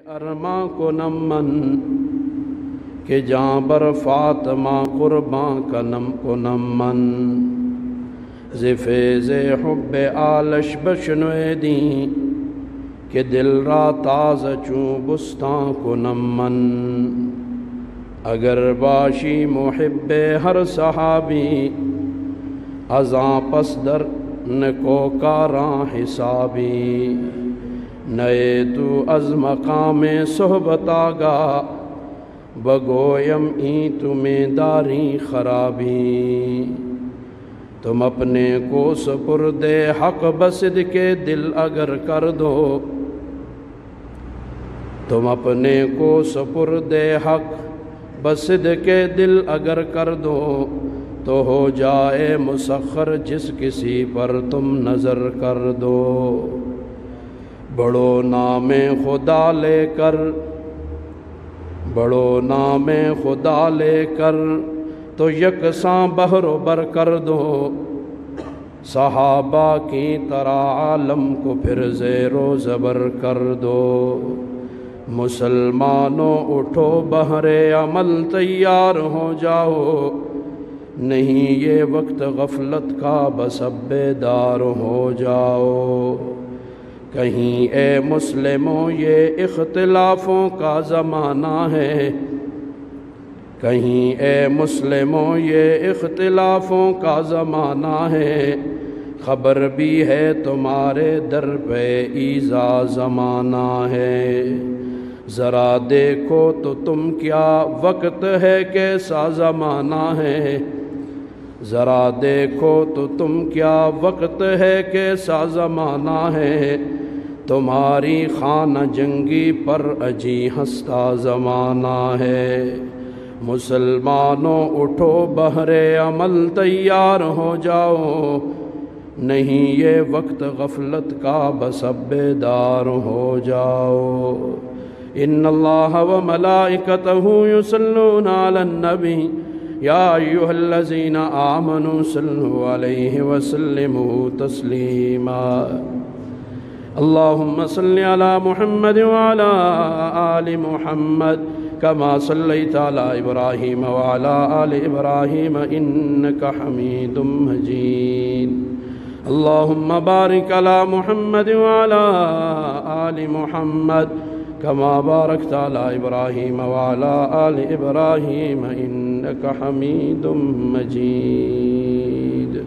ارماں کو نمن کہ جاں بر فاطمہ قرباں کا نم کو نمن ز فیض حب آلش بشنوے دیں کہ دل را تاز چوں بستاں کو نمن اگر باشی محب ہر صحابی ازاں پس در نکو کاراں حسابی نئے تو از مقام صحبت آگا بگویم این تمہیں داری خرابی تم اپنے کو سپرد حق بسد کے دل اگر کر دو تم اپنے کو سپرد حق بسد کے دل اگر کر دو تو ہو جائے مسخر جس کسی پر تم نظر کر دو بڑو نام خدا لے کر بڑو نام خدا لے کر تو یکساں بحر و بر کر دو صحابہ کی طرح عالم کو پھر زیر و زبر کر دو مسلمانوں اٹھو بحر عمل تیار ہو جاؤ نہیں یہ وقت غفلت کا بس اب بیدار ہو جاؤ کہیں اے مسلموں یہ اختلافوں کا زمانہ ہے کہیں اے مسلموں یہ اختلافوں کا زمانہ ہے خبر بھی ہے تمہارے در پہ ایذا زمانہ ہے ذرا دیکھو تو تم کیا وقت ہے کیسا زمانہ ہے ذرا دیکھو تو تم کیا وقت ہے کیسا زمانہ ہے تمہاری خانہ جنگی پر اجی ہنستا زمانہ ہے مسلمانوں اٹھو بحر عمل تیار ہو جاؤ نہیں یہ وقت غفلت کا بس اب بیدار ہو جاؤ ان اللہ و ملائکتہ یصلون علی النبی یا ایھا الذین آمنوا صلوا علیہ وسلموا تسلیما اللہم صل علی محمد وعلی آل محمد كما صليت على إبراهيم وعلى آل إبراهيم إنك حميد مجيد اللهم بارك على محمد وعلى آل محمد كما باركت على إبراهيم وعلى آل إبراهيم إنك حميد مجيد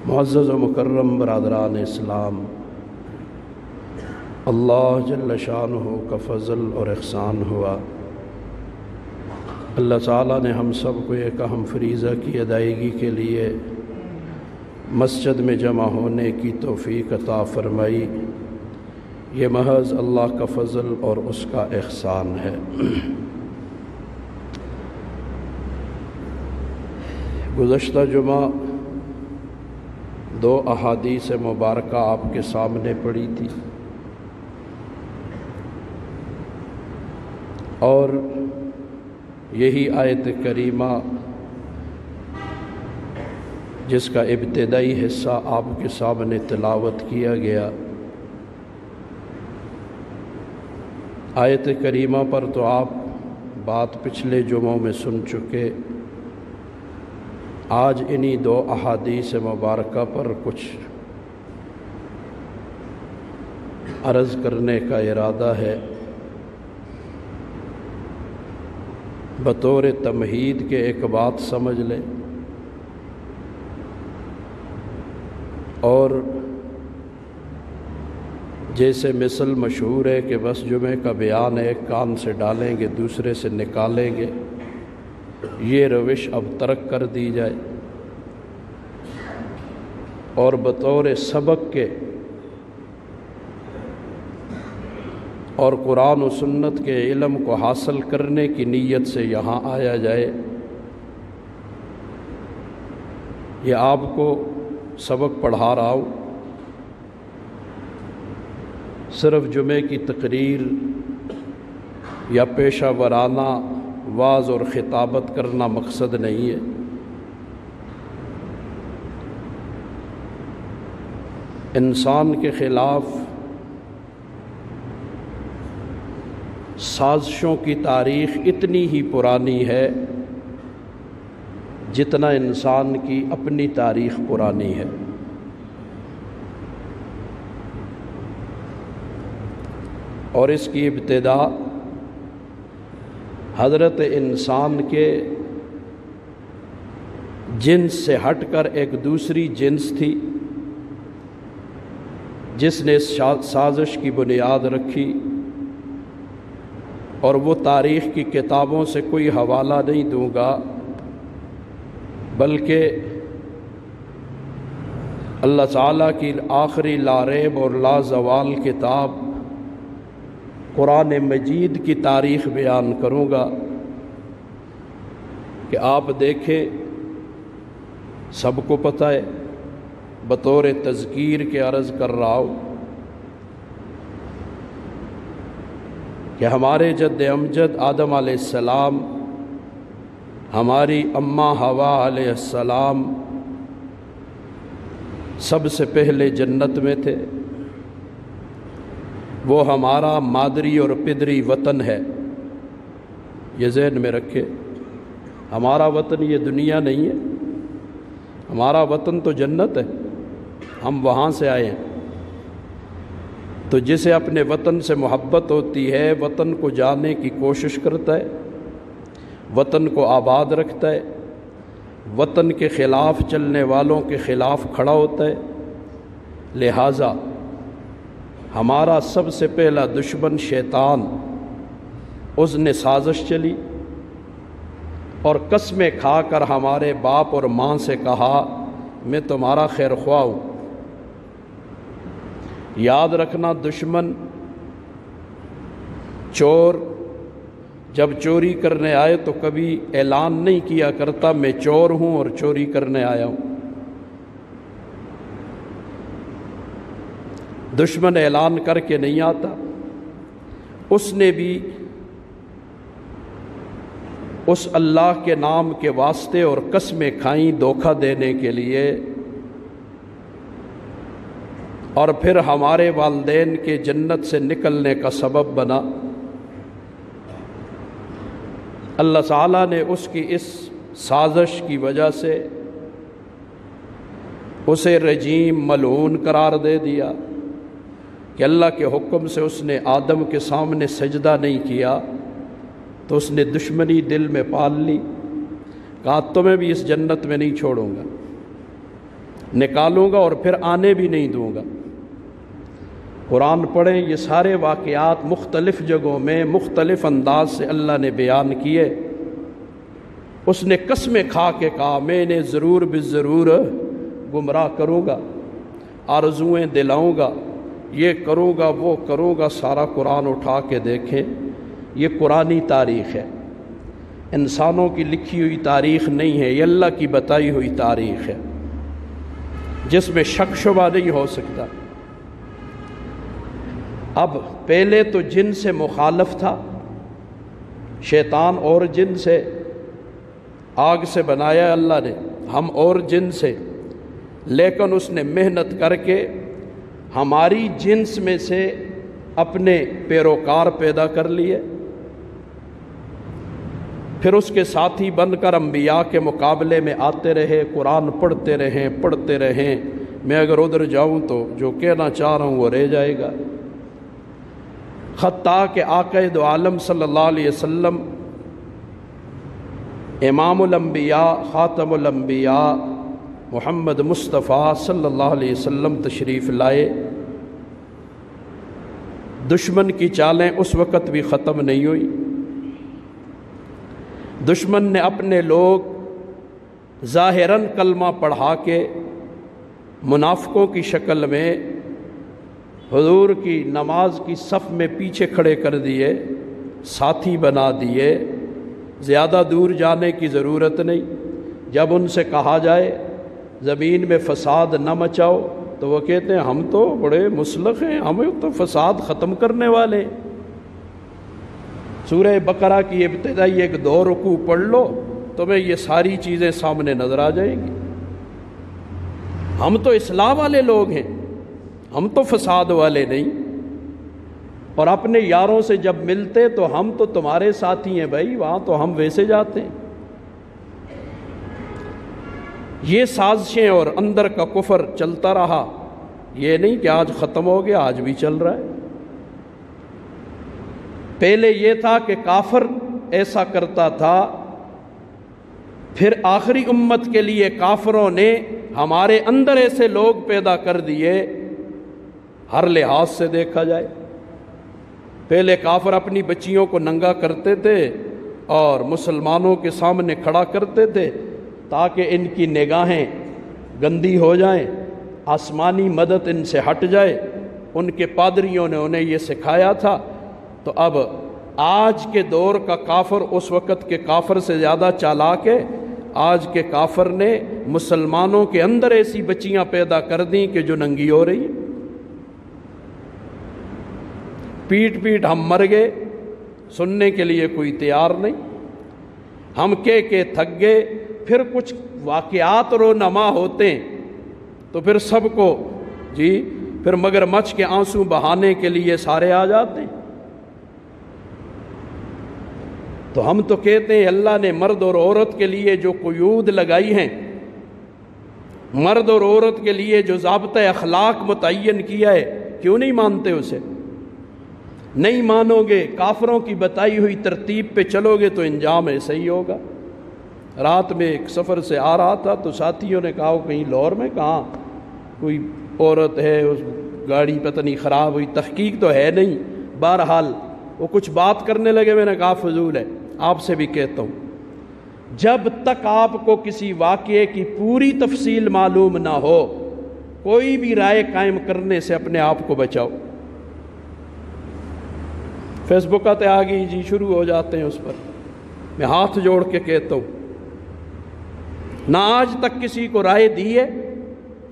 معزز و مکرم برادران اسلام اللہ جل شانہ کا فضل اور احسان ہوا اللہ تعالیٰ نے ہم سب کو ایک اہم فریضہ کی ادائیگی کے لیے مسجد میں جمع ہونے کی توفیق عطا فرمائی یہ محض اللہ کا فضل اور اس کا احسان ہے گزشتہ جمعہ 2 احادیث مبارکہ آپ کے سامنے پڑھی تھی اور یہی آیت کریمہ جس کا ابتدائی حصہ آپ کے سامنے تلاوت کیا گیا آیت کریمہ پر تو آپ بات پچھلے جمعوں میں سن چکے آج انہی 2 احادیث مبارکہ پر کچھ عرض کرنے کا ارادہ ہے بطور تمہید کے ایک بات سمجھ لیں اور جیسے مثل مشہور ہے کہ بس جمعے کا بیان ایک کان سے ڈالیں گے دوسرے سے نکالیں گے یہ روش اب ترک کر دی جائے اور بطور سبق کے اور قرآن و سنت کے علم کو حاصل کرنے کی نیت سے یہاں آیا جائے یہ آپ کو سبق پڑھا رہا ہوں صرف جمعے کی تقریر یا پیشہ ورانہ واعظ اور خطابت کرنا مقصد نہیں ہے انسان کے خلاف سازشوں کی تاریخ اتنی ہی پرانی ہے جتنا انسان کی اپنی تاریخ پرانی ہے۔ اور اس کی ابتدا حضرت انسان کے جنس سے ہٹ کر ایک دوسری جنس تھی جس نے اس سازش کی بنیاد رکھی، اور وہ تاریخ کی کتابوں سے کوئی حوالہ نہیں دوں گا، بلکہ اللہ تعالیٰ کی آخری لا ریب اور لا زوال کتاب قرآن مجید کی تاریخ بیان کروں گا کہ آپ دیکھیں، سب کو پتہ ہے، بطور تذکیر کے عرض کر رہا ہوں کہ ہمارے جد امجد آدم علیہ السلام، ہماری اماں حوا علیہ السلام سب سے پہلے جنت میں تھے۔ وہ ہمارا مادری اور پدری وطن ہے، یہ ذہن میں رکھے۔ ہمارا وطن یہ دنیا نہیں ہے، ہمارا وطن تو جنت ہے، ہم وہاں سے آئے ہیں۔ تو جسے اپنے وطن سے محبت ہوتی ہے، وطن کو جانے کی کوشش کرتا ہے، وطن کو آباد رکھتا ہے، وطن کے خلاف چلنے والوں کے خلاف کھڑا ہوتا ہے۔ لہٰذا ہمارا سب سے پہلا دشمن شیطان، اس نے سازش چلی اور قسمیں کھا کر ہمارے باپ اور ماں سے کہا میں تمہارا خیر خواہ ہوں۔ یاد رکھنا، دشمن چور جب چوری کرنے آئے تو کبھی اعلان نہیں کیا کرتا میں چور ہوں اور چوری کرنے آیا ہوں۔ دشمن اعلان کر کے نہیں آتا۔ اس نے بھی اس اللہ کے نام کے واسطے اور قسمیں کھائیں دھوکہ دینے کے لیے، اور پھر ہمارے والدین کے جنت سے نکلنے کا سبب بنا۔ اللہ تعالیٰ نے اس کی اس سازش کی وجہ سے اسے رجیم ملعون قرار دے دیا کہ اللہ کے حکم سے اس نے آدم کے سامنے سجدہ نہیں کیا، تو اس نے دشمنی دل میں پال لی، کہا تمہیں بھی اس جنت میں نہیں چھوڑوں گا، نکالوں گا اور پھر آنے بھی نہیں دوں گا۔ قرآن پڑھیں، یہ سارے واقعات مختلف جگہوں میں مختلف انداز سے اللہ نے بیان کیے۔ اس نے قسمیں کھا کے کہا میں انہیں ضرور بالضرور گمراہ کروں گا، آرزوئیں دلاؤں گا، یہ کروں گا وہ کروں گا۔ سارا قرآن اٹھا کے دیکھیں، یہ قرآنی تاریخ ہے، انسانوں کی لکھی ہوئی تاریخ نہیں ہے، یہ اللہ کی بتائی ہوئی تاریخ ہے جس میں شک شبہ نہیں ہو سکتا۔ اب پہلے تو جن سے مخالف تھا، شیطان اور جن سے، آگ سے بنایا اللہ نے، ہم اور جن سے، لیکن اس نے محنت کر کے ہماری جنس میں سے اپنے پیروکار پیدا کر لیے، پھر اس کے ساتھی بن کر انبیاء کے مقابلے میں آتے رہے، قرآن پڑھتے رہیں۔ میں اگر ادھر جاؤں تو جو کہنا چاہ رہا ہوں وہ رہ جائے گا۔ حتیٰ کہ آقا دو عالم صلی اللہ علیہ وسلم، امام الانبیاء، خاتم الانبیاء محمد مصطفیٰ صلی اللہ علیہ وسلم تشریف لائے۔ دشمن کی چالیں اس وقت بھی ختم نہیں ہوئی۔ دشمن نے اپنے لوگ ظاہراً کلمہ پڑھا کے منافقوں کی شکل میں حضور کی نماز کی صف میں پیچھے کھڑے کر دیے، ساتھی بنا دیے، زیادہ دور جانے کی ضرورت نہیں۔ جب ان سے کہا جائے زمین میں فساد نہ مچاؤ تو وہ کہتے ہیں ہم تو بڑے مسلح ہیں، ہمیں تو فساد ختم کرنے والے۔ سورہ بقرہ کی ابتدائی ایک 2 رکوع پڑھ لو تمہیں یہ ساری چیزیں سامنے نظر آ جائیں گی۔ ہم تو اصلاح والے لوگ ہیں، ہم تو فساد والے نہیں۔ اور اپنے یاروں سے جب ملتے تو ہم تو تمہارے ساتھی ہیں بھائی، وہاں تو ہم ویسے جاتے ہیں۔ یہ سازشیں اور اندر کا کفر چلتا رہا، یہ نہیں کہ آج ختم ہو گیا، آج بھی چل رہا ہے۔ پہلے یہ تھا کہ کافر ایسا کرتا تھا، پھر آخری امت کے لیے کافروں نے ہمارے اندر ایسے لوگ پیدا کر دیے ہر لحاظ سے دیکھا جائے۔ پہلے کافر اپنی بچیوں کو ننگا کرتے تھے اور مسلمانوں کے سامنے کھڑا کرتے تھے تاکہ ان کی نگاہیں گندی ہو جائیں، آسمانی مدد ان سے ہٹ جائے۔ ان کے پادریوں نے انہیں یہ سکھایا تھا۔ تو اب آج کے دور کا کافر اس وقت کے کافر سے زیادہ چالاک ہے۔ آج کے کافر نے مسلمانوں کے اندر ایسی بچیاں پیدا کر دیں کہ جو ننگی ہو رہی ہیں۔ پیٹ پیٹ ہم مر گئے، سننے کے لیے کوئی تیار نہیں۔ ہم کے تھک گئے، پھر کچھ واقعات رونما ہوتے ہیں تو پھر سب کو پھر مگرمچھ کے آنسو بہانے کے لیے سارے آ جاتے ہیں۔ تو ہم تو کہتے ہیں اللہ نے مرد اور عورت کے لیے جو قیود لگائی ہیں، مرد اور عورت کے لیے جو ضابطہ اخلاق متعین کیا ہے، کیوں نہیں مانتے اسے؟ نہیں مانو گے، کافروں کی بتائی ہوئی ترتیب پہ چلو گے تو انجام ایسا ہی ہوگا۔ رات میں ایک سفر سے آ رہا تھا تو ساتھیوں نے کہا کہیں لاہور میں کہاں کوئی عورت ہے، اس گاڑی پتہ نہیں خراب ہوئی، تحقیق تو ہے نہیں۔ بہرحال وہ کچھ بات کرنے لگے، میں نے کہا فضول ہے، آپ سے بھی کہتا ہوں جب تک آپ کو کسی واقعے کی پوری تفصیل معلوم نہ ہو، کوئی بھی رائے قائم کرنے سے اپنے آپ کو بچاؤ۔ فیس بک آتے آ گئی شروع ہو جاتے ہیں اس پر۔ میں ہاتھ جوڑ کے کہتا ہوں نہ آج تک کسی کو رائے دی ہے،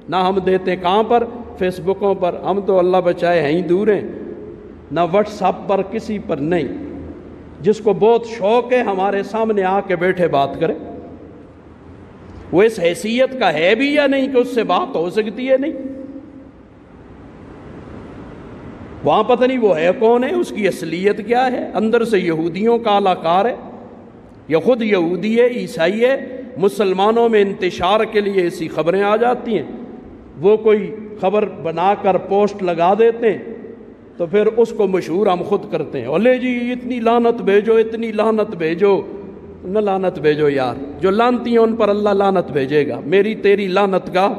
نہ ہم دیتے کہاں پر، فیس بکوں پر۔ ہم تو اللہ بچائے ہیں ہی دور ہیں، نہ واٹس ایپ پر، کسی پر نہیں۔ جس کو بہت شوق ہے ہمارے سامنے آ کے بیٹھے بات کرے۔ وہ اس حیثیت کا ہے بھی یا نہیں کہ اس سے بات ہو سکتی ہے؟ نہیں، وہاں پتہ نہیں وہ ہے کون ہے، اس کی اصلیت کیا ہے، اندر سے یہودیوں کا اعلی ہے یا خود یہودی ہے، عیسائی ہے۔ مسلمانوں میں انتشار کے لیے ایسی خبریں آ جاتی ہیں، وہ کوئی خبر بنا کر پوسٹ لگا دیتے ہیں تو پھر اس کو مشہور ہم خود کرتے ہیں، اولے جی اتنی لعنت بھیجو، اتنی لعنت بھیجو۔ نہ لعنت بھیجو یار، جو لعنتی ہیں ان پر اللہ لعنت بھیجے گا۔ میری تیری لعنت کا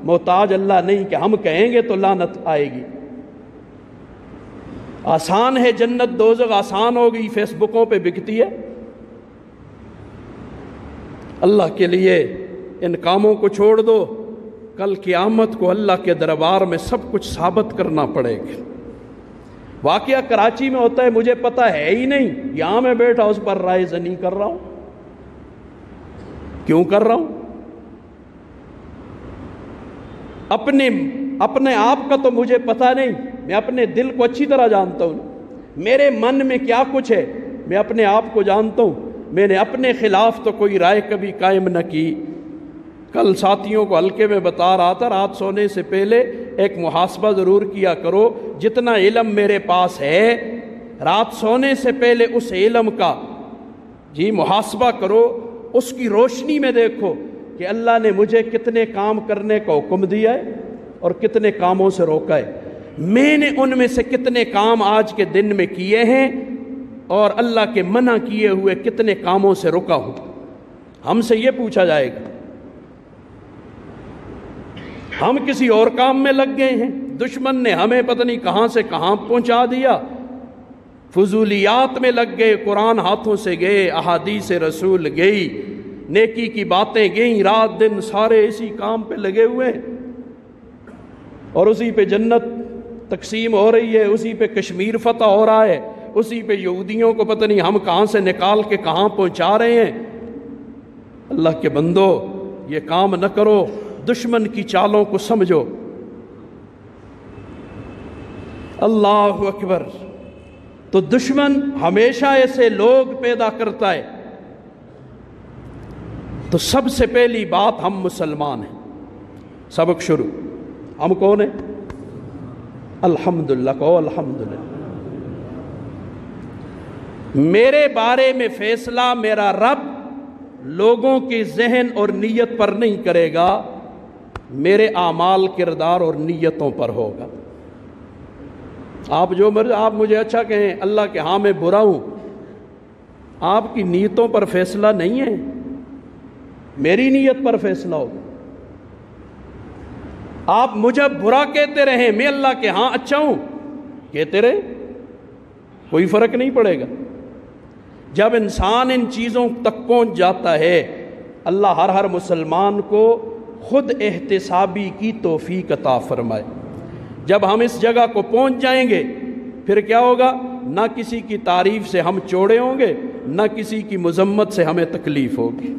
محتاج اللہ نہیں کہ ہم کہیں گے تو لعنت آئے گی۔ آسان ہے جنت دوزخ، آسان ہو گئی، فیس بکوں پہ بکتی ہے۔ اللہ کے لیے ان کاموں کو چھوڑ دو، کل قیامت کو اللہ کے دربار میں سب کچھ ثابت کرنا پڑے گا۔ واقعہ کراچی میں ہوتا ہے، مجھے پتہ ہے ہی نہیں، یہاں میں بیٹھا اس پر رائے زنی کر رہا ہوں۔ کیوں کر رہا ہوں؟ اپنے آپ کا تو مجھے پتہ نہیں، میں اپنے دل کو اچھی طرح جانتا ہوں۔ میرے من میں کیا کچھ ہے میں اپنے آپ کو جانتا ہوں۔ میں نے اپنے خلاف تو کوئی رائے کبھی قائم نہ کی۔ کل ساتھیوں کو ہلکے میں بتا رہا تھا، رات سونے سے پہلے ایک محاسبہ ضرور کیا کرو، جتنا علم میرے پاس ہے رات سونے سے پہلے اس علم کا محاسبہ کرو، اس کی روشنی میں دیکھو کہ اللہ نے مجھے کتنے کام کرنے کا حکم دیا ہے اور کتنے کاموں سے روکا ہے۔ میں نے ان میں سے کتنے کام آج کے دن میں کیے ہیں اور اللہ کے منع کیے ہوئے کتنے کاموں سے رکا ہوں۔ ہم سے یہ پوچھا جائے گا۔ ہم کسی اور کام میں لگ گئے ہیں، دشمن نے ہمیں پتہ نہیں کہاں سے کہاں پہنچا دیا، فضولیات میں لگ گئے، قرآن ہاتھوں سے گئے، احادیث رسول گئی، نیکی کی باتیں گئیں، رات دن سارے اسی کام پہ لگے ہوئے ہیں اور اسی پہ جنت تقسیم ہو رہی ہے، اسی پہ کشمیر فتح ہو رہا ہے، اسی پہ یہودیوں کو پتہ نہیں ہم کہاں سے نکال کے کہاں پہنچا رہے ہیں۔ اللہ کے بندو یہ کام نہ کرو، دشمن کی چالوں کو سمجھو۔ اللہ اکبر۔ تو دشمن ہمیشہ ایسے لوگ پیدا کرتا ہے۔ تو سب سے پہلی بات، ہم مسلمان ہیں۔ سبق شروع، ہم کون ہیں؟ الحمدللہ کہو الحمدللہ۔ میرے بارے میں فیصلہ میرا رب لوگوں کے ذہن اور نیت پر نہیں کرے گا، میرے اعمال، کردار اور نیتوں پر ہوگا۔ آپ جو مرضی، آپ مجھے اچھا کہیں، اللہ کے ہاں میں برا ہوں، آپ کی نیتوں پر فیصلہ نہیں ہے، میری نیت پر فیصلہ ہوگا۔ آپ مجھے برا کہتے رہیں، میں اللہ کے ہاں اچھا ہوں کہتے رہیں، کوئی فرق نہیں پڑے گا۔ جب انسان ان چیزوں تک پہنچ جاتا ہے، اللہ ہر مسلمان کو خود احتسابی کی توفیق عطا فرمائے۔ جب ہم اس جگہ کو پہنچ جائیں گے، پھر کیا ہوگا؟ نہ کسی کی تعریف سے ہم چوڑے ہوں گے، نہ کسی کی مذمت سے ہمیں تکلیف ہوگی۔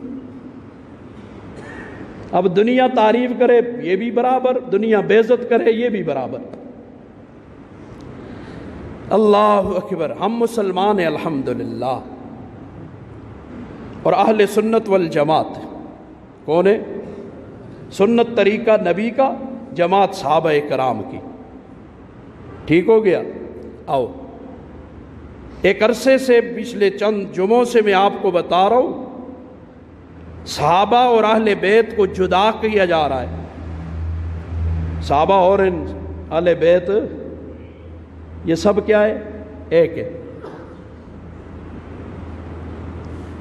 اب دنیا تعریف کرے یہ بھی برابر، دنیا بے عزت کرے یہ بھی برابر۔ اللہ اکبر۔ ہم مسلمان ہیں الحمدللہ، اور اہل سنت والجماعت کون ہے؟ سنت طریقہ نبی کا، جماعت صحابہ کرام کی۔ ٹھیک ہو گیا؟ آؤ، ایک عرصے سے پچھلے چند جمعوں سے میں آپ کو بتا رہا ہوں، صحابہ اور اہل بیت کو جدا کیا جا رہا ہے۔ صحابہ اور اہل بیت یہ سب کیا ہے؟ ایک ہے۔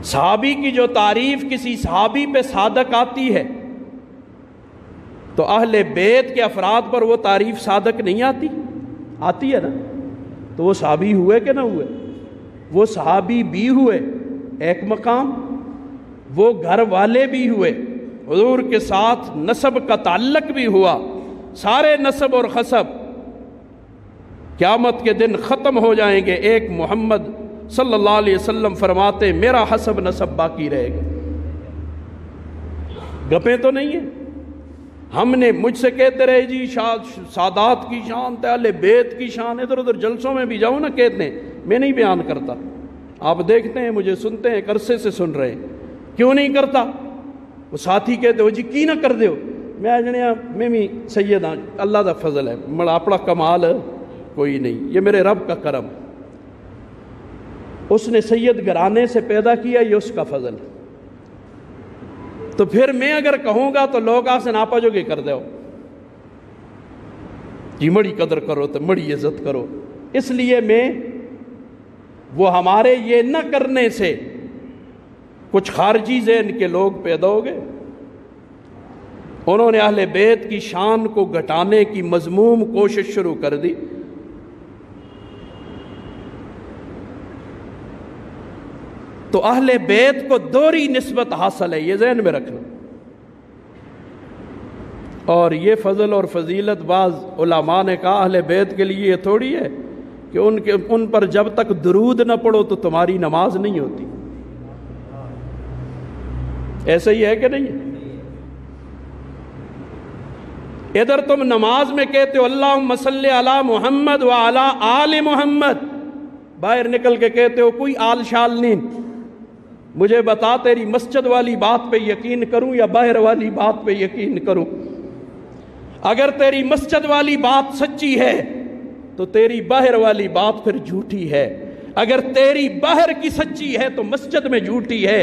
صحابی کی جو تعریف کسی صحابی پہ صادق آتی ہے، تو اہل بیت کے افراد پر وہ تعریف صادق نہیں آتی؟ آتی ہے نا؟ تو وہ صحابی ہوئے کہ نہ ہوئے؟ وہ صحابی بھی ہوئے ایک مقام، وہ گھر والے بھی ہوئے، حضور کے ساتھ نسب کا تعلق بھی ہوا۔ سارے نسب اور حسب قیامت کے دن ختم ہو جائیں گے، ایک محمد صلی اللہ علیہ وسلم فرماتے میرا حسب نسب باقی رہے گا۔ گپیں تو نہیں ہیں؟ ہم نے مجھ سے کہتے رہے جی سادات کی شان، اہل بیت کی شان، ادھر ادھر جلسوں میں بھی جاؤ نا کہتے ہیں، میں نہیں بیان کرتا۔ آپ دیکھتے ہیں، مجھے سنتے ہیں، ایک عرصے سے سن رہے ہیں، کیوں نہیں کرتا؟ وہ ساتھی کہتے ہو جی کی نہ کر دیو، میں جنیا میں بھی سید ہاں، اللہ دا فضل ہے، مڑا اپنا کمال کوئی نہیں، یہ میرے رب کا کرم، اس نے سید گھرانے سے پیدا کیا، یہ اس کا فضل ہے۔ تو پھر میں اگر کہوں گا تو لوگ آپ سے ناپا جو کہ کر دو جی مڑی قدر کرو تو مڑی عزت کرو۔ اس لیے میں وہ ہمارے یہ نہ کرنے سے کچھ خارجی ذہن کے لوگ پیدا ہو گئے، انہوں نے اہل بیت کی شان کو گھٹانے کی مذموم کوشش شروع کر دی۔ تو اہل بیت کو دوہری نسبت حاصل ہے، یہ ذہن میں رکھنا۔ اور یہ فضل اور فضیلت بعض علماء نے کہا اہل بیت کے لیے یہ تھوڑی ہے کہ ان پر جب تک درود نہ پڑھو تو تمہاری نماز نہیں ہوتی۔ ایسا ہی ہے کہ نہیں؟ ادھر تم نماز میں کہتے ہو اللہم صلی علی محمد وعلی آل محمد، باہر نکل کے کہتے ہو کوئی آل شال نہیں۔ مجھے بتا تیری مسجد والی بات پہ یقین کروں یا باہر والی بات پہ یقین کروں؟ اگر تیری مسجد والی بات سچی ہے تو تیری باہر والی بات پھر جھوٹی ہے، اگر تیری باہر کی سچی ہے تو مسجد میں جھوٹی ہے،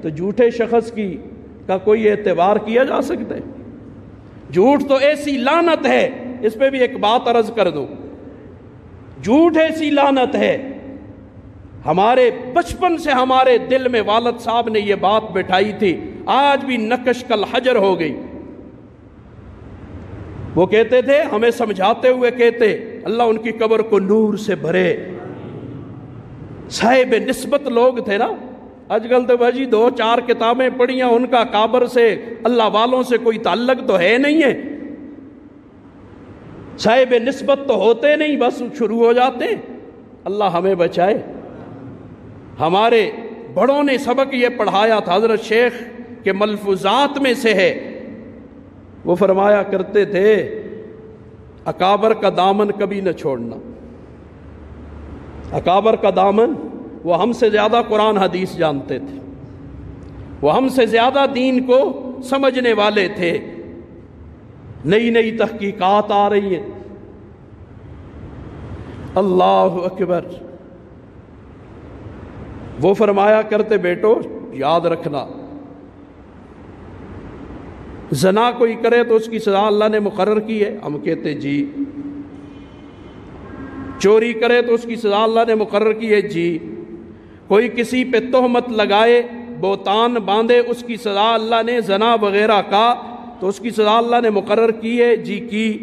تو جھوٹے شخص کا کوئی اعتبار کیا جا سکتا ہے؟ جھوٹ تو ایسی لعنت ہے، اس پہ بھی ایک بات عرض کر دوں، جھوٹ ایسی لعنت ہے، ہمارے بچپن سے ہمارے دل میں والد صاحب نے یہ بات بٹھائی تھی، آج بھی نقش کل حجر ہو گئی۔ وہ کہتے تھے، ہمیں سمجھاتے ہوئے کہتے، اللہ ان کی قبر کو نور سے بھرے، صاحب نسبت لوگ تھے نا۔ آج کل تو بھاجی 2-4 کتابیں پڑھیاں، ان کا قبر سے اللہ والوں سے کوئی تعلق تو ہے نہیں ہے، صاحب نسبت تو ہوتے نہیں، بس شروع ہو جاتے ہیں۔ اللہ ہمیں بچائے۔ ہمارے بڑوں نے سبق یہ پڑھایا تھا، حضرت شیخ کے ملفوظات میں سے ہے، وہ فرمایا کرتے تھے اکابر کا دامن کبھی نہ چھوڑنا۔ اکابر کا دامن، وہ ہم سے زیادہ قرآن حدیث جانتے تھے، وہ ہم سے زیادہ دین کو سمجھنے والے تھے، نئی نئی تحقیقات آ رہی ہیں۔ اللہ اکبر۔ وہ فرمایا کرتے بیٹو یاد رکھنا، زنا کوئی کرے تو اس کی سزا اللہ نے مقرر کی ہے؟ ہم کہتے جی۔ چوری کرے تو اس کی سزا اللہ نے مقرر کی ہے؟ جی۔ کوئی کسی پہ تہمت لگائے، بہتان باندھے، اس کی سزا اللہ نے زنا وغیرہ کا تو اس کی سزا اللہ نے مقرر کی ہے؟ جی کی۔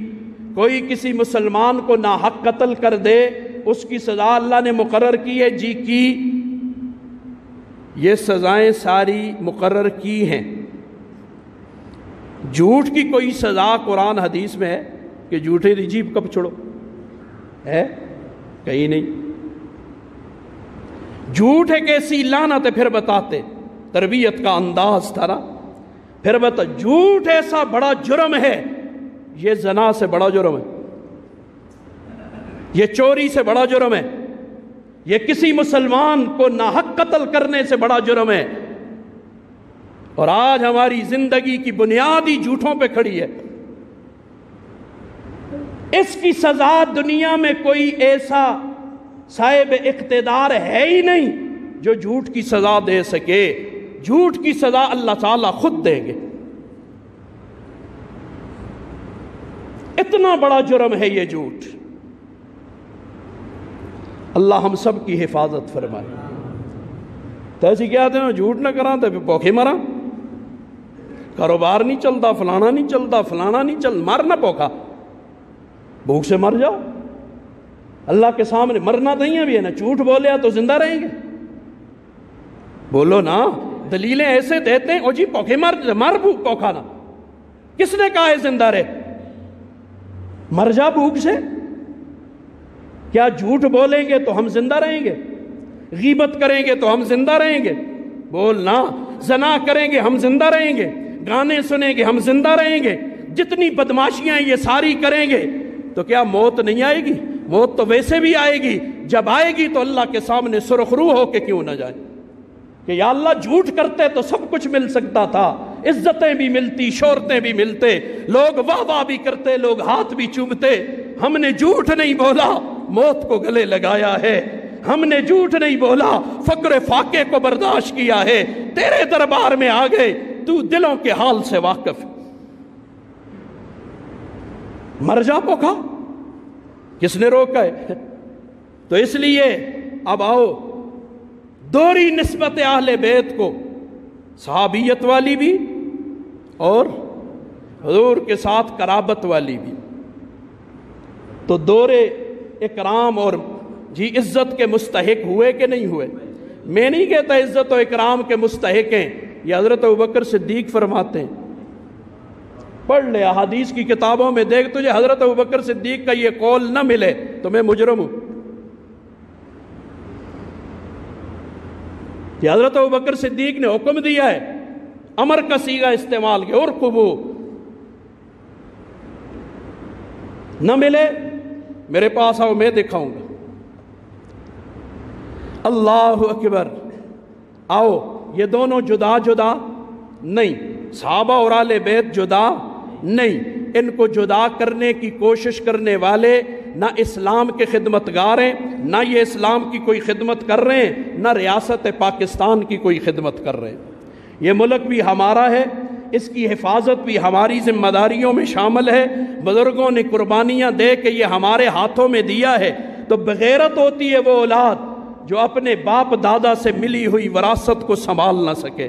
کوئی کسی مسلمان کو ناحق قتل کر دے، اس کی سزا اللہ نے مقرر کی ہے؟ جی کی۔ یہ سزائیں ساری مقرر کی ہیں۔ جھوٹ کی کوئی سزا قرآن حدیث میں ہے کہ جھوٹے دی جیب کب چھوڑو؟ ہے کہیں نہیں۔ جھوٹ ایک ایسی لعنت ہے، پھر بتاتے تربیت کا انداز تھا نا، پھر بتا جھوٹ ایسا بڑا جرم ہے، یہ زنا سے بڑا جرم ہے، یہ چوری سے بڑا جرم ہے، یہ کسی مسلمان کو ناحق قتل کرنے سے بڑا جرم ہے، اور آج ہماری زندگی کی بنیادی جھوٹوں پہ کھڑی ہے۔ اس کی سزا دنیا میں کوئی ایسا صاحب اقتدار ہے ہی نہیں جو جھوٹ کی سزا دے سکے۔ جھوٹ کی سزا اللہ تعالیٰ خود دیں گے۔ اتنا بڑا جرم ہے یہ جھوٹ۔ اللہ ہم سب کی حفاظت فرمائے۔ تو ایسی کیا آتے ہیں جھوٹ نہ کراں تو پوکھے مراں، کاروبار نہیں چلتا، فلانا نہیں چلتا، فلانا نہیں چل، مر نہ پوکھا، بھوک سے مر جاؤ۔ اللہ کے سامنے مرنا نہیں ہے بھی ہے نا، جھوٹ بولے تو زندہ رہیں گے؟ بولو نا، دلیلیں ایسے دیتے ہیں او جی پوکھے مر بھوک پوکھا نا، کس نے کہا ہے زندہ رہے؟ مر جا بھوک سے۔ کیا جھوٹ بولیں گے تو ہم زندہ رہیں گے؟ غیبت کریں گے تو ہم زندہ رہیں گے؟ بولنا۔ زنا کریں گے ہم زندہ رہیں گے؟ گانے سنیں گے ہم زندہ رہیں گے؟ جتنی بدماشیاں یہ ساری کریں گے تو کیا موت نہیں آئے گی؟ موت تو ویسے بھی آئے گی، جب آئے گی تو اللہ کے سامنے سرخ رو ہو کے کیوں نہ جائے کہ یا اللہ جھوٹ کرتے تو سب کچھ مل سکتا تھا، عزتیں بھی ملتی، شہرتیں بھی ملتے، لوگ واہ واہ بھی کرتے، لوگ ہاتھ بھی چومتے۔ ہم نے جھوٹ نہیں بولا، موت کو گلے لگایا ہے۔ ہم نے جھوٹ نہیں بولا، فقر فاقے کو برداشت کیا ہے۔ تیرے دربار میں آ گئے، تو دلوں کے حال سے واقف۔ مر جا پوکھا، کس نے روکا ہے؟ تو اس لیے اب آؤ دوہری نسبت اہل بیت کو، صحابیت والی بھی اور حضور کے ساتھ قرابت والی بھی، تو دورے اکرام اور جی عزت کے مستحق ہوئے کہ نہیں ہوئے؟ میں نہیں کہتا عزت و اکرام کے مستحق ہیں، یہ حضرت ابوبکر صدیق فرماتے ہیں۔ پڑھ لے احادیث کی کتابوں میں، دیکھ تجھے حضرت ابوبکر صدیق کا یہ قول نہ ملے تو میں مجرم ہوں۔ یہ حضرت ابوبکر صدیق نے حکم دیا ہے، امر کا صیغہ استعمال کیا، ارقبو، نہ ملے میرے پاس آؤ میں دکھاؤں گا۔ اللہ اکبر۔ آؤ یہ دونوں جدا جدا نہیں، صحابہ اور اہل بیت جدا نہیں، ان کو جدا کرنے کی کوشش کرنے والے نہ اسلام کے خدمتگار ہیں، نہ یہ اسلام کی کوئی خدمت کر رہے ہیں، نہ ریاست پاکستان کی کوئی خدمت کر رہے ہیں۔ یہ ملک بھی ہمارا ہے، اس کی حفاظت بھی ہماری ذمہ داریوں میں شامل ہے۔ بزرگوں نے قربانیاں دے کے یہ ہمارے ہاتھوں میں دیا ہے، تو بغیرت ہوتی ہے وہ اولاد جو اپنے باپ دادا سے ملی ہوئی وراثت کو سنبھال نہ سکے۔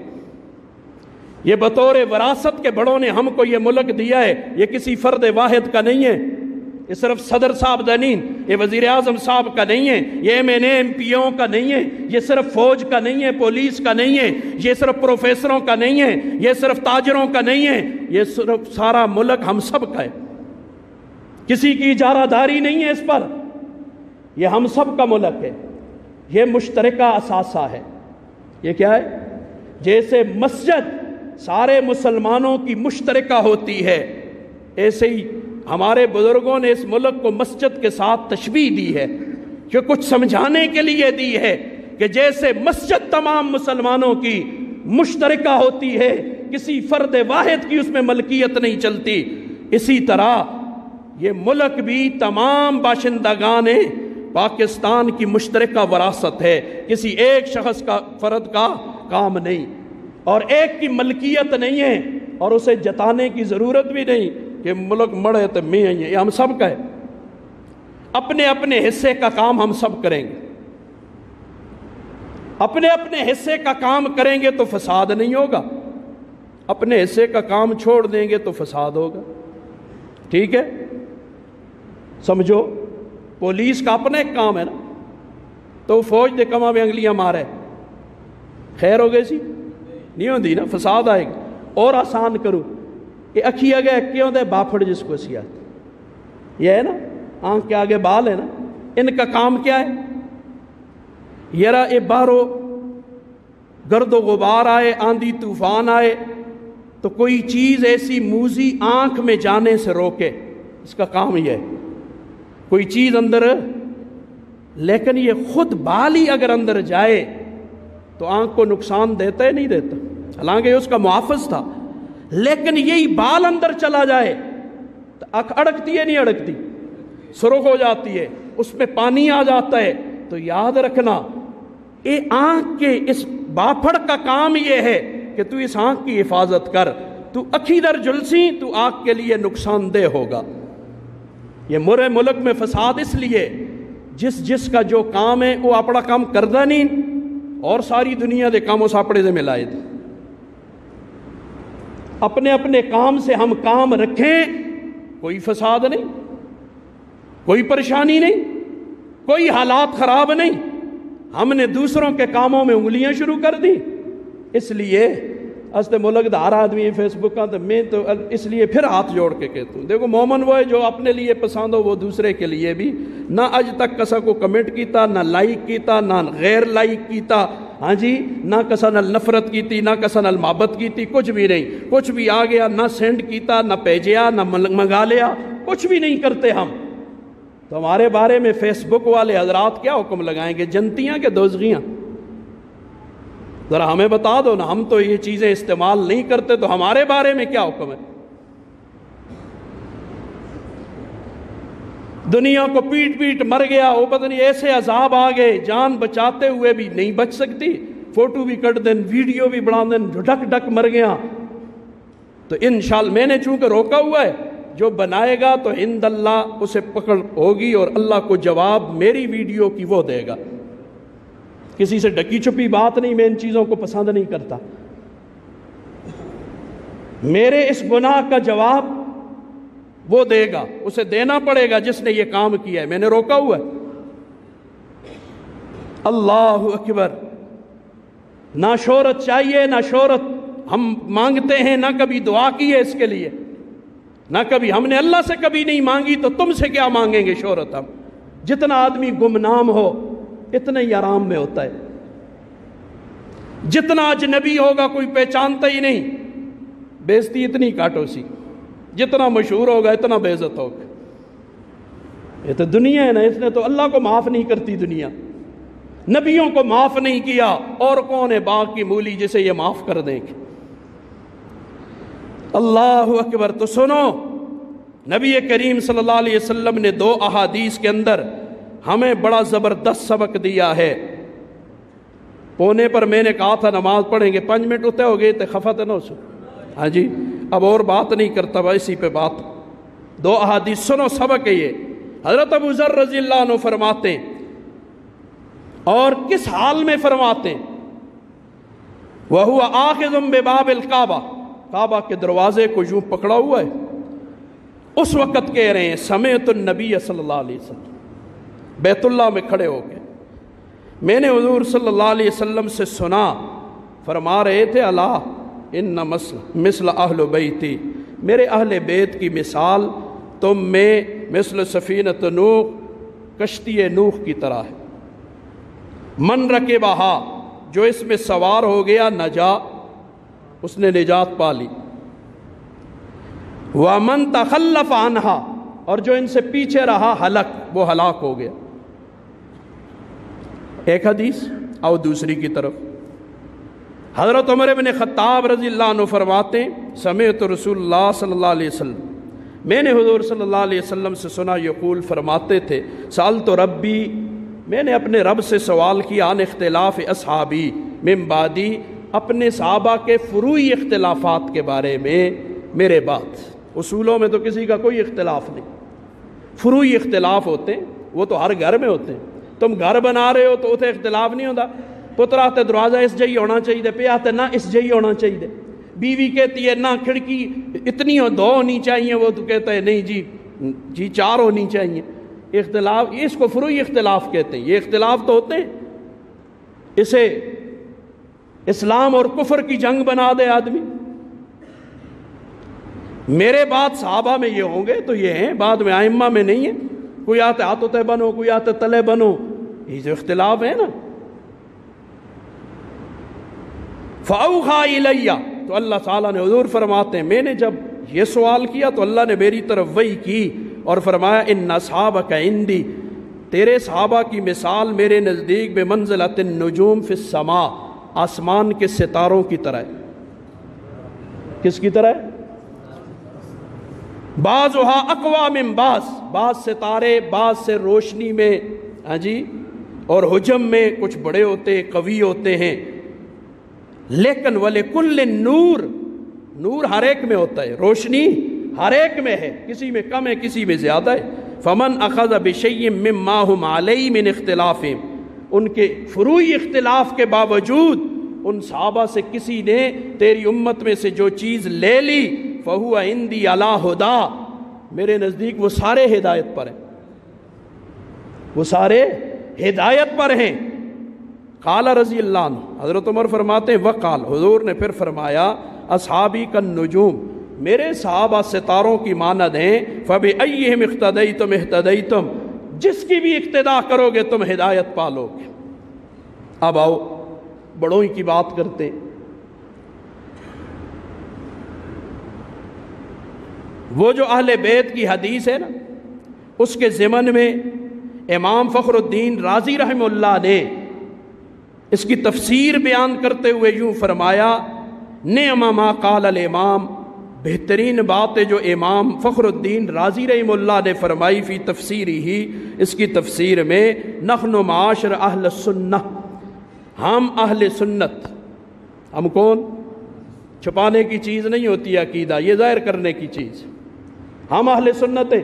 یہ بطور وراثت کے بڑوں نے ہم کو یہ ملک دیا ہے، یہ کسی فرد واحد کا نہیں ہے، یہ صرف صدر صاحب کا نہیں، یہ وزیر اعظم صاحب کا نہیں ہے، یہ ایم پی او کا نہیں ہے، یہ صرف فوج کا نہیں ہے، پولیس کا نہیں ہے، یہ صرف پروفیسروں کا نہیں ہے، یہ صرف تاجروں کا نہیں ہے، یہ صرف سارا ملک ہم سب کا ہے۔ کسی کی اجارہ داری نہیں ہے اس پر، یہ ہم سب کا ملک ہے، یہ مشترکہ اثاثہ ہے۔ یہ کیا ہے؟ جیسے مسجد سارے مسلمانوں کی مشترکہ ہوتی ہے، ایسے ہی ہمارے بزرگوں نے اس ملک کو مسجد کے ساتھ تشبیہ دی ہے، کہ کچھ سمجھانے کے لیے دی ہے کہ جیسے مسجد تمام مسلمانوں کی مشترکہ ہوتی ہے، کسی فرد واحد کی اس میں ملکیت نہیں چلتی، اسی طرح یہ ملک بھی تمام باشندگان پاکستان کی مشترکہ وراثت ہے، کسی ایک شخص کا فرد کا کام نہیں، اور ایک کی ملکیت نہیں ہے، اور اسے جتانے کی ضرورت بھی نہیں کہ ملک مڑے تو میں ہیں، یہ ہم سب کا ہے۔ اپنے اپنے حصے کا کام ہم سب کریں گے، اپنے اپنے حصے کا کام کریں گے تو فساد نہیں ہوگا، اپنے حصے کا کام چھوڑ دیں گے تو فساد ہوگا۔ ٹھیک ہے، سمجھو، پولیس کا اپنا ایک کام ہے نا، تو فوج دے کماں میں انگلیاں مارے، خیر ہو گئی سی نہیں ہوندی نا، فساد آئے گا۔ اور آسان کرو، یہ اکھی آگے کیوں دے باپڑ جس کو سیاست، یہ ہے نا، آنکھ کے آگے بال ہے نا، ان کا کام کیا ہے؟ یرا اے باہرو گرد و غبار آئے، آندھی طوفان آئے تو کوئی چیز ایسی موزی آنکھ میں جانے سے روکے، اس کا کام یہ ہے۔ کوئی چیز اندر، لیکن یہ خود بال ہی اگر اندر جائے تو آنکھ کو نقصان دیتا ہے نہیں دیتا، حالانکہ یہ اس کا محافظ تھا، لیکن یہی بال اندر چلا جائے تو آنکھ اڑکتی ہے نہیں اڑکتی، سرخ ہو جاتی ہے، اس میں پانی آ جاتا ہے۔ تو یاد رکھنا، اے آنکھ کے اس باپڑ کا کام یہ ہے کہ تو اس آنکھ کی حفاظت کر، تو اکھی در جلسی تو آنکھ کے لیے نقصان دہ ہوگا۔ یہ مرے ملک میں فساد اس لیے، جس کا جو کام ہے وہ اپنا کام کردہ نہیں، اور ساری دنیا دے کام اس اپنے سے ملائے دے۔ اپنے اپنے کام سے ہم کام رکھیں، کوئی فساد نہیں، کوئی پریشانی نہیں، کوئی حالات خراب نہیں۔ ہم نے دوسروں کے کاموں میں انگلیاں شروع کر دی، اس لیے استے ملک دا ہر آدمی فیس بک کا، تو میں تو اس لیے پھر ہاتھ جوڑ کے کہتا ہوں، دیکھو مومن وہ ہے جو اپنے لیے پسند ہو وہ دوسرے کے لیے بھی، نہ اج تک کسا کو کمنٹ کیتا، نہ لائک کیتا، نہ غیر لائک کیتا، ہاں جی، نہ کسا نہ نفرت کیتی، نہ کسا نہ محبت کیتی، کچھ بھی نہیں، کچھ بھی آ گیا نہ سینڈ کیتا، نہ بھیجیا، نہ منگا لیا، کچھ بھی نہیں کرتے ہم۔ تو ہمارے بارے میں فیس بک والے حضرات کیا حکم لگائیں گے؟ جنتیاں کہ دوزغیاں؟ ذرا ہمیں بتا دو نا، ہم تو یہ چیزیں استعمال نہیں کرتے، تو ہمارے بارے میں کیا حکم ہے؟ دنیا کو پیٹ پیٹ مر گیا، وہ پتہ نہیں ایسے عذاب آ گئے، جان بچاتے ہوئے بھی نہیں بچ سکتی، فوٹو بھی کٹ دیں، ویڈیو بھی بنا دیں، ڈھک ڈھک مر گیا۔ تو انشاءاللہ میں نے چونکہ روکا ہوا ہے، جو بنائے گا تو عند اللہ اسے پکڑ ہوگی، اور اللہ کو جواب میری ویڈیو کی وہ دے گا۔ کسی سے ڈکی چھپی بات نہیں، میں ان چیزوں کو پسند نہیں کرتا۔ میرے اس گناہ کا جواب وہ دے گا، اسے دینا پڑے گا جس نے یہ کام کیا ہے، میں نے روکا ہوا ہے۔ اللہ اکبر۔ نہ شہرت چاہیے، نہ شہرت ہم مانگتے ہیں، نہ کبھی دعا کی ہے اس کے لیے، نہ کبھی ہم نے اللہ سے کبھی نہیں مانگی، تو تم سے کیا مانگیں گے شہرت ہم؟ جتنا آدمی گمنام ہو اتنا ہی آرام میں ہوتا ہے، جتنا اجنبی ہوگا کوئی پہچانتا ہی نہیں، بے عزتی اتنی کاٹو سی، جتنا مشہور ہوگا اتنا بے عزت ہوگا۔ یہ تو دنیا ہے نا، اس نے تو اللہ کو معاف نہیں کرتی دنیا، نبیوں کو معاف نہیں کیا، اور کون ہے باغ کی مولی جسے یہ معاف کر دیں گے؟ اللہ اکبر۔ تو سنو، نبی کریم صلی اللہ علیہ وسلم نے 2 احادیث کے اندر ہمیں بڑا زبردست سبق دیا ہے۔ پونے پر میں نے کہا تھا نماز پڑھیں گے، 5 منٹ ہوتے ہو گئے تو خفت نہ ہو سو، ہاں جی، اب اور بات نہیں کرتا، اسی پہ بات۔ 2 احادیث سنو، سبق ہے یہ۔ حضرت ابو ذر رضی اللہ عنہ فرماتے ہیں، اور کس حال میں فرماتے ہیں، وَهُوَ آخِذٌ بِبَابِ الْكَعْبَةِ، کعبہ کے دروازے کو یوں پکڑا ہوا ہے، اس وقت کہہ رہے ہیں سمعت النبی صلی اللہ علیہ وسلم، بیت اللہ میں کھڑے ہو کے میں نے حضور صلی اللہ علیہ وسلم سے سنا، فرما رہے تھے الا ان مثل اہل بیتی، میرے اہل بیت کی مثال تم میں مثل سفینۃ نوح، کشتی نوح کی طرح ہے، من رکبہا، جو اس میں سوار ہو گیا نجا، اس نے نجات پا لی، وَمَن تَخَلَّفَ عَنْهَا، اور جو ان سے پیچھے رہا ہلک، وہ ہلاک ہو گیا۔ ایک حدیث اور دوسری کی طرف حضرت عمر بن خطاب رضی اللہ عنہ فرماتے ہیں سمعت رسول اللہ صلی اللہ علیہ وسلم، میں نے حضور صلی اللہ علیہ وسلم سے سنا، یقول، فرماتے تھے سألت ربی میں نے اپنے رب سے سوال کیا عن اختلاف اصحابی من بعدی، اپنے صحابہ کے فروعی اختلافات کے بارے میں میرے بعد۔ اصولوں میں تو کسی کا کوئی اختلاف نہیں، فروعی اختلاف ہوتے ہیں، وہ تو ہر گھر میں ہوتے ہیں۔ تم گھر بنا رہے ہو تو اتنے اختلاف نہیں ہوتا، پتر آتے دروازہ اس جہی ہونا چاہیے، پہ آتے نہ اس جہی ہونا چاہیے، بیوی کہتی ہے نہ کھڑکی اتنی دو ہونی چاہیے، وہ تو کہتا ہے نہیں جی 4 ہونی چاہیے۔ اختلاف، اس کو فروعی اختلاف کہتے ہیں۔ یہ اختلاف تو ہوتے ہیں، اسے اسلام اور کفر کی جنگ بنا دے آدمی۔ میرے بعد صحابہ میں یہ ہوں گے تو یہ ہیں، بعد میں ائمہ میں نہیں ہیں۔ کوئی آتے ہاتھوں تے بنو، کوئی آتے تلے بنو، یہ جو اختلاف ہے نا۔ فَأَوْحَىٰ إِلَيَّ، تو اللہ تعالیٰ نے، حضور فرماتے ہیں، میں نے جب یہ سوال کیا تو اللہ نے میری طرف وحی کی اور فرمایا اِنَّ أَصْحَابَكَ عِنْدِي، تیرے صحابہ کی مثال میرے نزدیک بمنزلۃ النجوم فی السماء، آسمان کے ستاروں کی طرح ہے۔ کس کی طرح ہے؟ بعضها اقوى من بعض ستارے بعض سے روشنی میں، ہاں جی، اور حجم میں کچھ بڑے ہوتے ہیں، قوی ہوتے ہیں، لیکن وَلِكُلٍّ نور، نور ہر ایک میں ہوتا ہے، روشنی ہر ایک میں ہے، کسی میں کم ہے کسی میں زیادہ ہے۔ فَمَنْ أَخَذَ بِشَيْءٍ مِّمَّا هُمْ عَلَيْهِ مِنْ اخْتِلَافِهِمْ، ان کے فروعی اختلاف کے باوجود ان صحابہ سے کسی نے تیری امت میں سے جو چیز لے لی، فَهُوَ عِنْدِي عَلَىٰ هُدَىٰ، میرے نزدیک وہ سارے ہدایت پر ہیں، وہ سارے ہدایت پر ہیں۔ قال رضی اللہ عنہ، حضرت عمر فرماتے ہیں وقال، حضور نے پھر فرمایا اصحابی کالنجوم، میرے صحابہ ستاروں کی مانند ہیں، فَبِأَيِّهِمْ اقْتَدَيْتُمْ اهْتَدَيْتُمْ، جس کی بھی اقتداء کرو گے تم ہدایت پالو گے۔ اب آؤ بڑوں کی بات کرتے ہیں۔ وہ جو اہل بیت کی حدیث ہے نا، اس کے ضمن میں امام فخر الدین رازی رحمہ اللہ نے اس کی تفسیر بیان کرتے ہوئے یوں فرمایا، نعم ما قال الامام، بہترین بات ہے جو امام فخر الدین رازی رحمہ اللہ نے فرمائی فی تفسیری ہی، اس کی تفسیر میں، نحن معاشر اہل السنہ، ہم اہل سنت، ہم کون؟ چھپانے کی چیز نہیں ہوتی عقیدہ، یہ ظاہر کرنے کی چیز۔ ہم اہل سنت ہیں،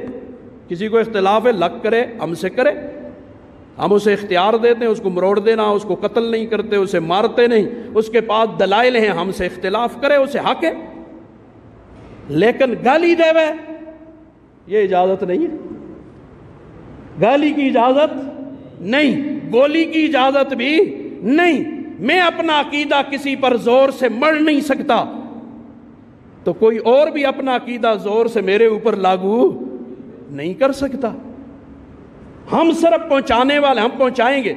کسی کو اختلاف ہے لگ کرے ہم سے کرے، ہم اسے اختیار دیتے ہیں، اس کو مروڑ دینا، اس کو قتل نہیں کرتے، اسے مارتے نہیں، اس کے پاس دلائل ہیں، ہم سے اختلاف کرے، اسے حق ہے، لیکن گالی دے وے یہ اجازت نہیں ہے، گالی کی اجازت نہیں، گولی کی اجازت بھی نہیں۔ میں اپنا عقیدہ کسی پر زور سے مڑ نہیں سکتا، تو کوئی اور بھی اپنا عقیدہ زور سے میرے اوپر لاگو نہیں کر سکتا۔ ہم صرف پہنچانے والے، ہم پہنچائیں گے۔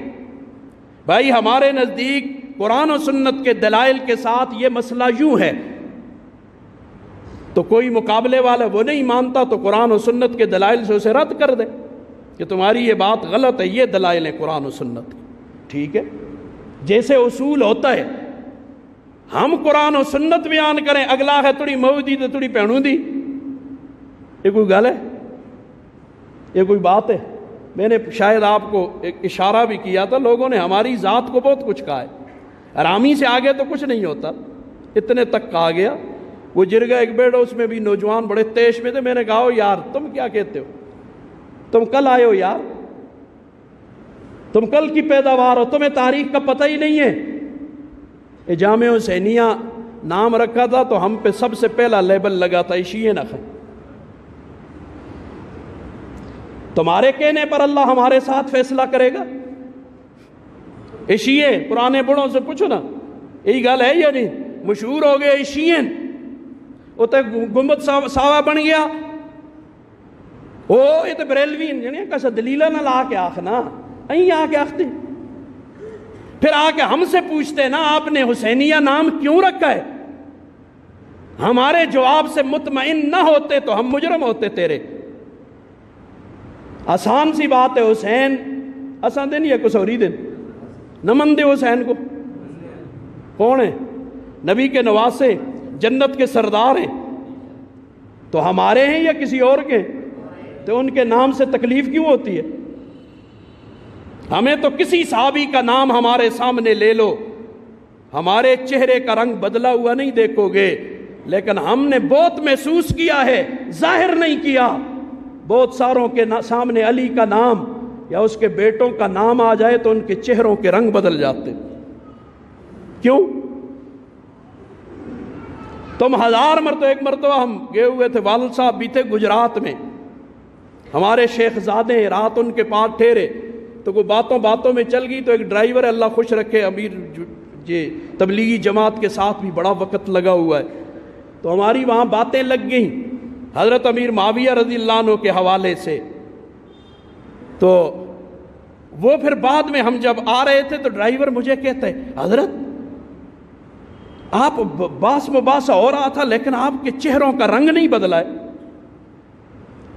بھائی ہمارے نزدیک قرآن و سنت کے دلائل کے ساتھ یہ مسئلہ یوں ہے، تو کوئی مقابلے والا وہ نہیں مانتا تو قرآن و سنت کے دلائل سے اسے رد کر دے کہ تمہاری یہ بات غلط ہے، یہ دلائل ہیں قرآن و سنت کی، ٹھیک ہے۔ جیسے اصول ہوتا ہے، ہم قرآن و سنت بیان کریں، اگلا ہے تھوڑی مئو دی تو تھوڑی پہنوں دی، یہ کوئی گل ہے؟ یہ کوئی بات ہے؟ میں نے شاید آپ کو ایک اشارہ بھی کیا تھا، لوگوں نے ہماری ذات کو بہت کچھ کہا ہے، حرامی سے آگے تو کچھ نہیں ہوتا، اتنے تک کہا گیا۔ وہ جرگہ ایک بیٹھا، اس میں بھی نوجوان بڑے تیش میں تھے، میں نے کہا یار تم کیا کہتے ہو، تم کل آئے ہو یار، تم کل کی پیداوار ہو، تمہیں تاریخ کا پتہ ہی نہیں ہے۔ جامع حسینیہ نام رکھا تھا تو ہم پہ سب سے پہلا لیبل لگا تھا شیعہ نہ کھائیں۔ تمہارے کہنے پر اللہ ہمارے ساتھ فیصلہ کرے گا؟ شیعہ پرانے بڑوں سے پوچھو نا، یہی گل ہے یا نہیں؟ مشہور ہو گئے شیعہ، وہ تو گنبد ساوا بن گیا، وہ یہ تو بریلوی ہیں، کسا دلیلہ نہ لا کے آخنا، અહીં آ کے آختے، پھر آ کے ہم سے پوچھتے نا آپ نے حسینیہ نام کیوں رکھا ہے؟ ہمارے جواب سے مطمئن نہ ہوتے تو ہم مجرم ہوتے تیرے۔ آسان سی بات ہے، حسین اساں دن یا کچھ اوری دن نہ مندے حسین کو، کون ہے؟ نبی کے نواسے، جنت کے سردار ہیں، تو ہمارے ہیں یا کسی اور کے؟ تو ان کے نام سے تکلیف کیوں ہوتی ہے؟ ہمیں تو کسی صحابی کا نام ہمارے سامنے لے لو، ہمارے چہرے کا رنگ بدلا ہوا نہیں دیکھو گے، لیکن ہم نے بہت محسوس کیا ہے، ظاہر نہیں کیا۔ بہت ساروں کے سامنے علی کا نام یا اس کے بیٹوں کا نام آ جائے تو ان کے چہروں کے رنگ بدل جاتے۔ کیوں؟ تم 1000 مرتبہ، ایک مرتبہ ہم گئے ہوئے تھے، والد صاحب بھی تھے گجرات میں، ہمارے شیخ زادے ہیں، رات ان کے پاس ٹھہرے تو کوئی باتوں میں چل گئی، تو ایک ڈرائیور اللہ خوش رکھے، امیر جی تبلیغی جماعت کے ساتھ بھی بڑا وقت لگا ہوا ہے، تو ہماری وہاں باتیں لگ گئیں حضرت امیر معاویہ رضی اللہ عنہ کے حوالے سے۔ تو وہ پھر بعد میں ہم جب آ رہے تھے تو ڈرائیور مجھے کہتا ہے، حضرت آپ باس مباحثہ ہو رہا تھا لیکن آپ کے چہروں کا رنگ نہیں بدلا ہے۔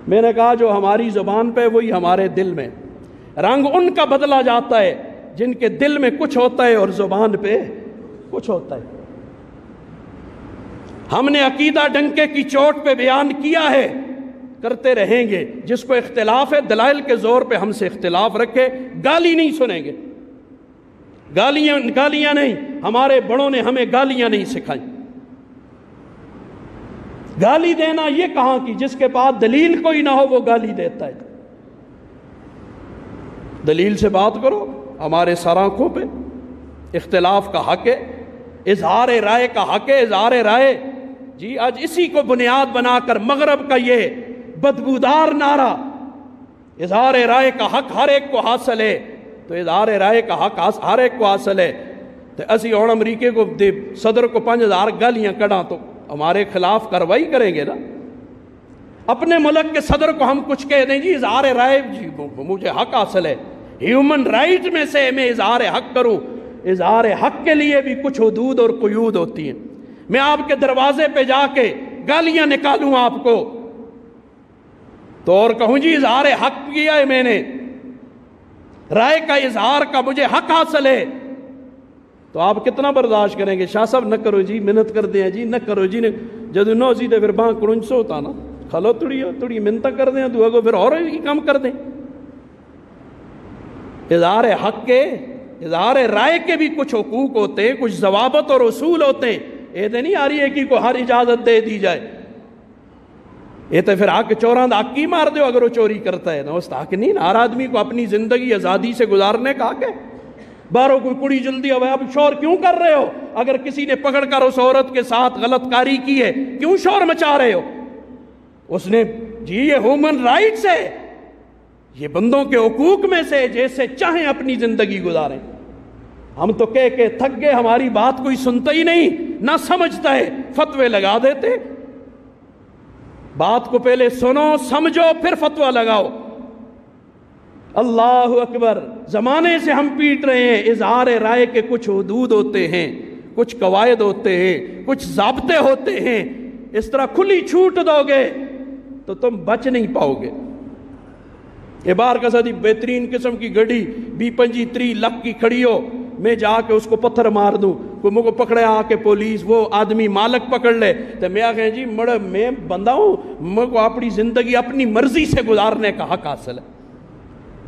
میں نے کہا جو ہماری زبان پہ وہی ہمارے دل میں، رنگ ان کا بدلا جاتا ہے جن کے دل میں کچھ ہوتا ہے اور زبان پہ کچھ ہوتا ہے۔ ہم نے عقیدہ ڈنکے کی چوٹ پہ بیان کیا ہے، کرتے رہیں گے۔ جس کو اختلاف ہے دلائل کے زور پہ ہم سے اختلاف رکھے، گالی نہیں سنیں گے، گالیاں نہیں، ہمارے بڑوں نے ہمیں گالیاں نہیں سکھائیں۔ گالی دینا یہ کہاں کی، جس کے پاس دلیل کوئی نہ ہو وہ گالی دیتا ہے۔ دلیل سے بات کرو، ہمارے سر آنکھوں پہ اختلاف کا حق ہے، اظہار رائے کا حق ہے، اظہار رائے۔ جی آج اسی کو بنیاد بنا کر مغرب کا یہ بدبودار نعرہ، اظہار رائے کا حق ہر ایک کو حاصل ہے، تو اظہار رائے کا حق ہر ایک کو حاصل ہے۔ تو اسی اور امریکے کو صدر کو 5000 گالیاں کڑا تو ہمارے خلاف کارروائی کریں گے نا۔ اپنے ملک کے صدر کو ہم کچھ کہہ دیں، جی اظہار رائے جی مجھے حق حاصل ہے، ہیومن رائٹ میں سے میں اظہار حق کروں۔ اظہار حق کے لیے بھی کچھ حدود اور قیود ہوتی ہیں۔ میں آپ کے دروازے پہ جا کے گالیاں نکالوں آپ کو تو اور کہوں جی اظہار حق کیا ہے میں نے، رائے کا اظہار کا مجھے حق حاصل ہے، تو آپ کتنا برداشت کریں گے؟ شاہ صاحب نہ کرو جی، منت کر دیں جی، نہ کرو جی، جدو نو سی تو پھر باں کرنچ سو ہوتا نا، کھلو تھوڑی منت کر دیں تو اگو پھر اور ہی کام کر دیں۔ اظہار حق کے، اظہار رائے کے بھی کچھ حقوق ہوتے ہیں، کچھ ضوابط اور اصول ہوتے ہیں۔ یہ تو نہیں آ رہی ہے کہ کو ہر اجازت دے دی جائے، یہ تو پھر حق چوراں دا حق ہی مار دو اگر وہ چوری کرتا ہے نا، اس حق نہیں نا۔ ہر آدمی کو اپنی زندگی آزادی سے گزارنے کا حق ہے۔ باہروں کوئی کڑی جلدی ہوئے، اب شور کیوں کر رہے ہو؟ اگر کسی نے پکڑ کر اس عورت کے ساتھ غلط کاری کی ہے کیوں شور مچا رہے ہو؟ اس نے جی یہ ہیومن رائٹس ہے، یہ بندوں کے حقوق میں سے، جیسے چاہیں اپنی زندگی گزاریں۔ ہم تو کہہ کے تھک گئے، ہماری بات کوئی سنتا ہی نہیں، نہ سمجھتا ہے، فتوے لگا دیتے۔ بات کو پہلے سنو سمجھو پھر فتویٰ لگاؤ۔ اللہ اکبر، زمانے سے ہم پیٹ رہے ہیں۔ اظہار رائے کے کچھ حدود ہوتے ہیں، کچھ قواعد ہوتے ہیں، کچھ ضابطے ہوتے ہیں۔ اس طرح کھلی چھوٹ دو گے تو تم بچ نہیں پاؤ گے۔ یہ بار کا ساتھی بہترین قسم کی گڑی 25-30 لاکھ کی کھڑی ہو، میں جا کے اس کو پتھر مار دوں، کوئی مجھ کو پکڑے آ کے پولیس، وہ آدمی مالک پکڑ لے تو میں آگے جی میں بندہ ہوں، مجھ کو اپنی زندگی اپنی مرضی سے گزارنے کا حق حاصل ہے۔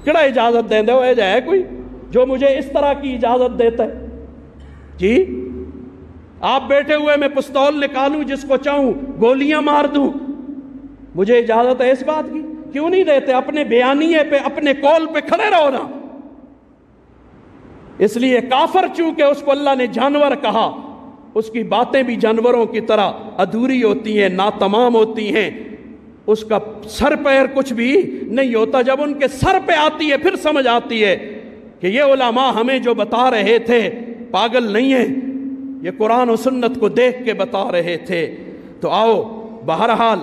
کیڑا اجازت دیں دے وہ ہے کوئی جو مجھے اس طرح کی اجازت دیتا ہے؟ جی آپ بیٹھے ہوئے میں پستول نکالوں، جس کو چاہوں گولیاں مار دوں، مجھے اجازت ہے اس بات کی؟ کیوں نہیں دیتے؟ اپنے بیانیے پہ، اپنے قول پہ کھڑے رہو نا۔ اس لیے کافر چونکہ اس کو اللہ نے جانور کہا، اس کی باتیں بھی جانوروں کی طرح ادھوری ہوتی ہیں، ناتمام ہوتی ہیں، اس کا سر پیر کچھ بھی نہیں ہوتا۔ جب ان کے سر پہ آتی ہے پھر سمجھ آتی ہے کہ یہ علماء ہمیں جو بتا رہے تھے پاگل نہیں ہیں، یہ قرآن و سنت کو دیکھ کے بتا رہے تھے۔ تو آؤ، بہرحال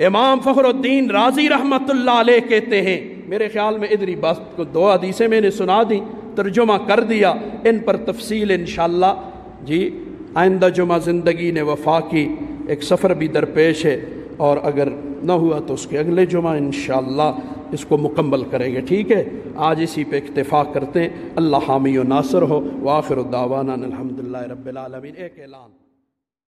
امام فخر الدین رازی رحمت اللہ علیہ کہتے ہیں، میرے خیال میں ادھر ہی بس کو 2 حدیثیں میں نے سنا دی، ترجمہ کر دیا، ان پر تفصیل انشاءاللہ جی آئندہ جمعہ زندگی نے وفا کی ایک سفر بھی درپیش ہے، اور اگر نہ ہوا تو اس کے اگلے جمعہ انشاءاللہ اس کو مکمل کریں گے۔ ٹھیک ہے، آج اسی پہ اکتفا کرتے ہیں۔ اللہ حامی و ناصر ہو، وآخر الدعوانا الحمدللہ رب العالمین۔ ایک اعلان